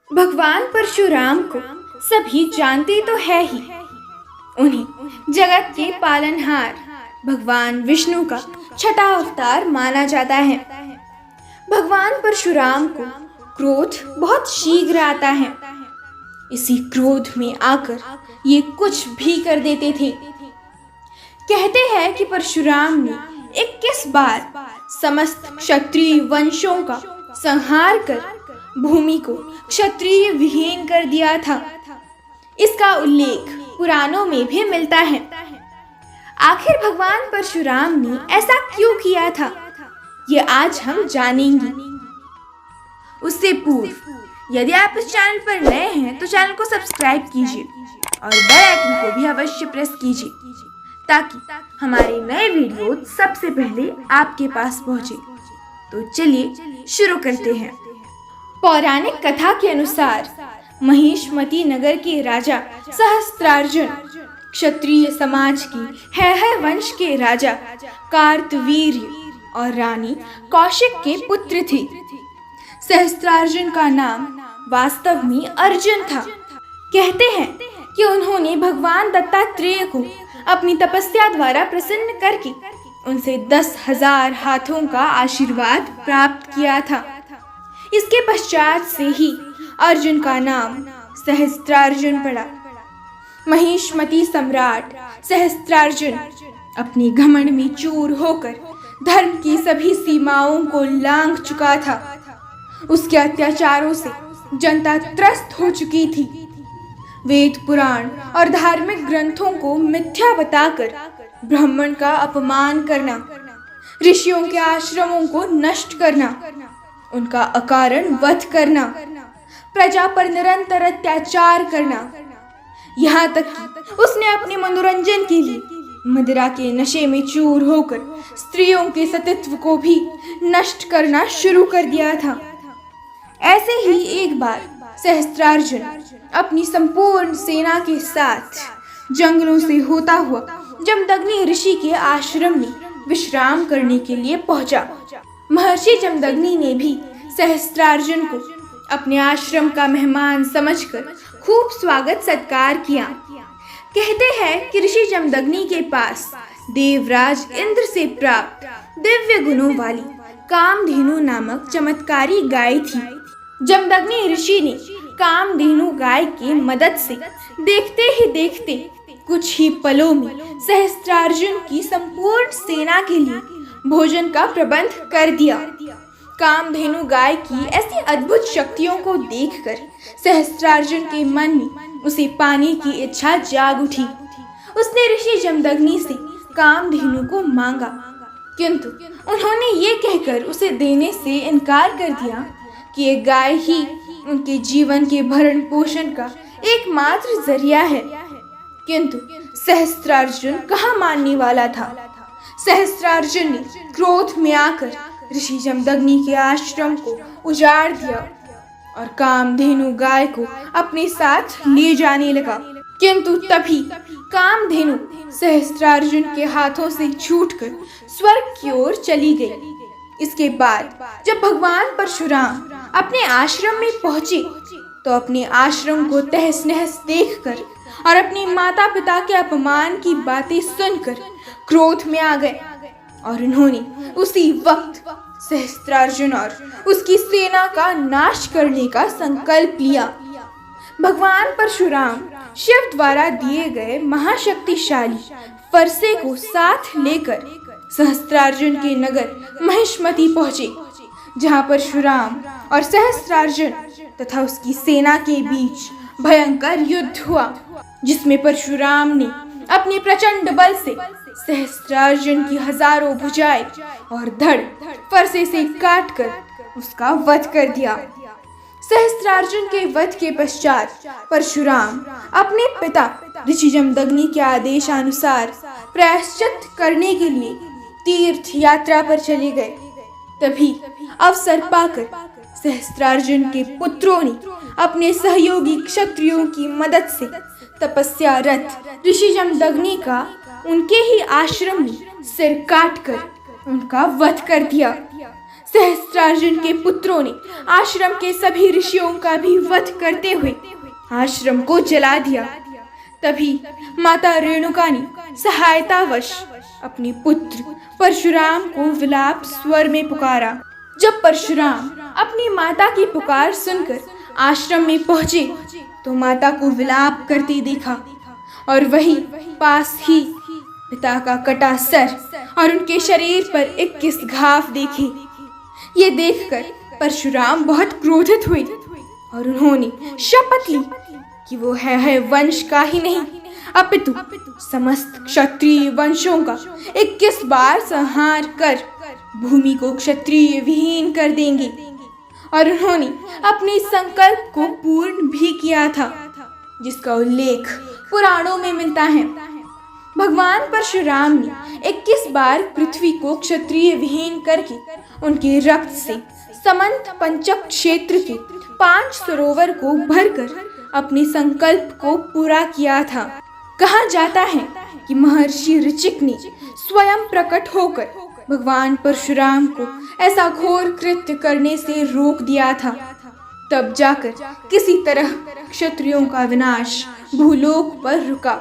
भगवान परशुराम को सभी जानते तो है ही। उन्हें जगत के पालनहार भगवान विष्णु का छठा अवतार माना जाता है। भगवान परशुराम को क्रोध बहुत शीघ्र आता है। इसी क्रोध में आकर ये कुछ भी कर देते थे। कहते हैं कि परशुराम ने 21 बार समस्त क्षत्रिय वंशों का संहार कर भूमि को क्षत्रिय विहीन कर दिया था। इसका उल्लेख पुराणों में भी मिलता है। आखिर भगवान परशुराम ने ऐसा क्यों किया था, ये आज हम जानेंगे। उससे पूर्व यदि आप इस चैनल पर नए हैं तो चैनल को सब्सक्राइब कीजिए और बेल आइकन को भी अवश्य प्रेस कीजिए ताकि हमारे नए वीडियो सबसे पहले आपके पास पहुंचे। तो चलिए शुरू करते हैं। पौराणिक कथा के अनुसार महिष्मती नगर के राजा सहस्त्रार्जुन क्षत्रिय समाज की है वंश के राजा कार्तवीर्य और रानी कौशिक के पुत्र थे। सहस्त्रार्जुन का नाम वास्तव में अर्जुन था। कहते हैं कि उन्होंने भगवान दत्तात्रेय को अपनी तपस्या द्वारा प्रसन्न करके उनसे 10,000 हाथों का आशीर्वाद प्राप्त किया था। इसके पश्चात से ही अर्जुन का नाम सहस्त्रार्जुन पड़ा। महिष्मती सम्राट सहस्त्रार्जुन अपने घमंड में चूर होकर धर्म की सभी सीमाओं को लांघ चुका था। उसके अत्याचारों से जनता त्रस्त हो चुकी थी। वेद पुराण और धार्मिक ग्रंथों को मिथ्या बताकर ब्राह्मण का अपमान करना, ऋषियों के आश्रमों को नष्ट करना, उनका अकारण वध करना, प्रजा पर निरंतर अत्याचार करना, यहाँ तक कि उसने अपने मनोरंजन के लिए मदिरा के नशे में चूर होकर स्त्रियों के सतीत्व को भी नष्ट करना शुरू कर दिया था। ऐसे ही एक बार सहस्त्रार्जुन अपनी संपूर्ण सेना के साथ जंगलों से होता हुआ जमदग्नि ऋषि के आश्रम में विश्राम करने के लिए पहुंचा। महर्षि जमदग्नि ने भी सहस्त्रार्जुन को अपने आश्रम का मेहमान समझकर खूब स्वागत सत्कार किया। कहते हैं कि ऋषि जमदग्नि के पास देवराज इंद्र से प्राप्त दिव्य गुणों वाली कामधेनु नामक चमत्कारी गाय थी। जमदग्नि ऋषि ने कामधेनु गाय की मदद से देखते ही देखते कुछ ही पलों में सहस्त्रार्जुन की संपूर्ण सेना के लिए भोजन का प्रबंध कर दिया। कामधेनु गाय की ऐसी अद्भुत शक्तियों को देखकर सहस्त्रार्जुन के मन में उसे पाने की इच्छा जाग उठी। उसने ऋषि जमदग्नि से कामधेनु को मांगा, किंतु उन्होंने ये कहकर उसे देने से इनकार कर दिया कि ये गाय ही उनके जीवन के भरण पोषण का एकमात्र जरिया है। किंतु सहस्त्रार्जुन कहाँ मानने वाला था। सहस्त्रार्जुन ने क्रोध में आकर ऋषि जमदग्नि के आश्रम को उजाड़ दिया और कामधेनु गाय को अपने साथ ले जाने लगा। किंतु तभी कामधेनु सहस्त्रार्जुन के हाथों से छूटकर स्वर्ग की ओर चली गई। इसके बाद जब भगवान परशुराम अपने आश्रम में पहुंचे तो अपने आश्रम को तहस नहस देखकर और अपने माता पिता के अपमान की बातें सुनकर क्रोध में आ गए और उन्होंने उसी वक्त सहस्त्रार्जुन और उसकी सेना का नाश करने का संकल्प लिया। भगवान परशुराम शिव द्वारा दिए गए महाशक्तिशाली फरसे को साथ लेकर सहस्त्रार्जुन के नगर महिष्मती पहुंचे, जहां परशुराम और सहस्त्रार्जुन तथा उसकी सेना के बीच भयंकर युद्ध हुआ, जिसमें परशुराम ने अपने प्रचंड बल से सहस्त्रार्जुन की हजारों भुजाएं और धड़ फरसे से काटकर उसका वध कर दिया। सहस्त्रार्जुन के वध के पश्चात परशुराम अपने पिता ऋषि जमदग्नि के आदेशानुसार प्रायश्चित करने के लिए तीर्थ यात्रा पर चले गए। तभी अवसर पाकर सहस्त्रार्जुन के पुत्रों ने अपने सहयोगी क्षत्रियों की मदद से तपस्या रत ऋषि जमदग्नि का उनके ही आश्रम में सिर काटकर उनका वध कर दिया। सहस्त्रार्जुन के पुत्रों ने आश्रम के सभी ऋषियों का भी वध करते हुए आश्रम को जला दिया। तभी माता रेणुका ने सहायतावश अपने पुत्र परशुराम को विलाप स्वर में पुकारा। जब परशुराम अपनी माता की पुकार सुनकर आश्रम में पहुंचे तो माता को विलाप करते देखा और वहीं पास ही पिता का कटा सर और उनके शरीर पर 21 घाव देखे। ये देखकर परशुराम बहुत क्रोधित हुए और उन्होंने शपथ ली कि वो है वंश का ही नहीं अपितु समस्त क्षत्रिय वंशों का 21 बार संहार कर भूमि को क्षत्रिय विहीन कर देंगे। और उन्होंने अपने संकल्प को पूर्ण भी किया था, जिसका उल्लेख पुराणों में मिलता है। भगवान परशुराम ने 21 बार पृथ्वी को क्षत्रिय विहीन करके उनके रक्त से समंत पंचक क्षेत्र के 5 सरोवर को भरकर अपने संकल्प को पूरा किया था। कहा जाता है कि महर्षि ऋचिक ने स्वयं प्रकट होकर भगवान परशुराम को ऐसा घोर कृत्य करने से रोक दिया था। तब जाकर किसी तरह क्षत्रियों का विनाश भूलोक पर रुका।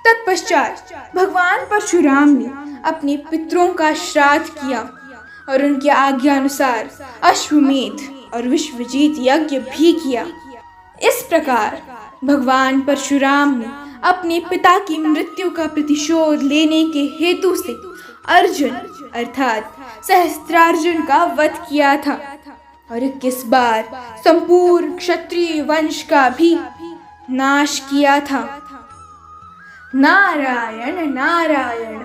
तत्पश्चात भगवान परशुराम ने अपने पितरों का श्राद्ध किया और उनकी आज्ञा अनुसार अश्वमेध और विश्वजीत यज्ञ भी किया। इस प्रकार भगवान परशुराम ने अपने पिता की मृत्यु का प्रतिशोध लेने के हेतु से अर्जुन अर्थात सहस्त्रार्जुन का वध किया था और 21 बार संपूर्ण क्षत्रिय वंश का भी नाश किया था। नारायण नारायण।